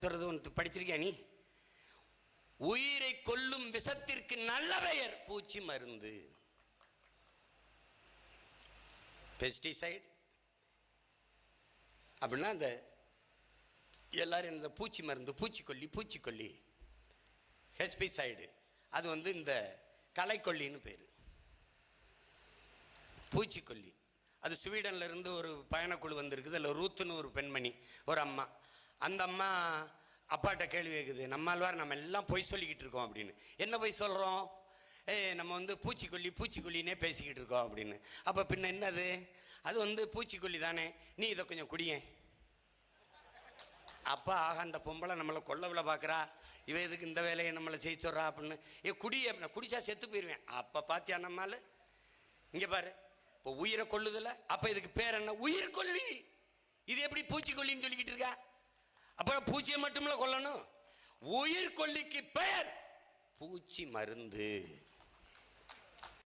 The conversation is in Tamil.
படிச்சிருக்கியா நீ? உயிரை கொல்லும் விஷத்திற்கு நல்ல பெயர் பூச்சி மருந்து, பெஸ்டிசைட். அப்படின்னா அந்த எல்லாரும் இந்த பூச்சி மருந்து, பூச்சிக்கொல்லி ஹெஸ்பிசைடு, அது இந்த களைக்கொல்லின்னு பேர். பூச்சிக்கொல்லி அது ஸ்வீடன்ல இருந்து ஒரு பயணக்குழு வந்திருக்குது. அதில் ரூத்துன்னு ஒரு பெண்மணி, ஒரு அம்மா. அந்த அம்மா அப்பாட்ட கேள்வி கேட்குது, நம்மால்வார் நம்ம எல்லாம் பொய் சொல்லிக்கிட்டு இருக்கோம் அப்படின்னு. என்ன பொய் சொல்கிறோம்? நம்ம பூச்சிக்கொல்லினே பேசிக்கிட்டு இருக்கோம் அப்படின்னு. அப்போ பின்ன என்னது? அது பூச்சிக்கொல்லி தானே, நீ இதை கொஞ்சம் குடியேன். அப்பா ஆக அந்த பொம்பளை நம்மளை கொல்லவில் பார்க்குறா, இவ இதுக்கு இந்த வேலையை நம்மளை செய்ய சொல்கிறா அப்படின்னு. அப்படின்னா குடிச்சா செத்து போயிடுவேன். அப்போ பார்த்தியா நம்மால், இங்கே பாரு, இப்போ உயிரை கொல்லுதில்ல, அப்போ இதுக்கு பேர் என்ன? உயிர் கொல்லி. இது எப்படி பூச்சிக்கொல்லின்னு சொல்லிக்கிட்டு இருக்கா? அப்புறம் பூச்சியை மட்டும்ல கொல்லணும். உயிர் கொல்லிக்கு பெயர் பூச்சி மருந்து.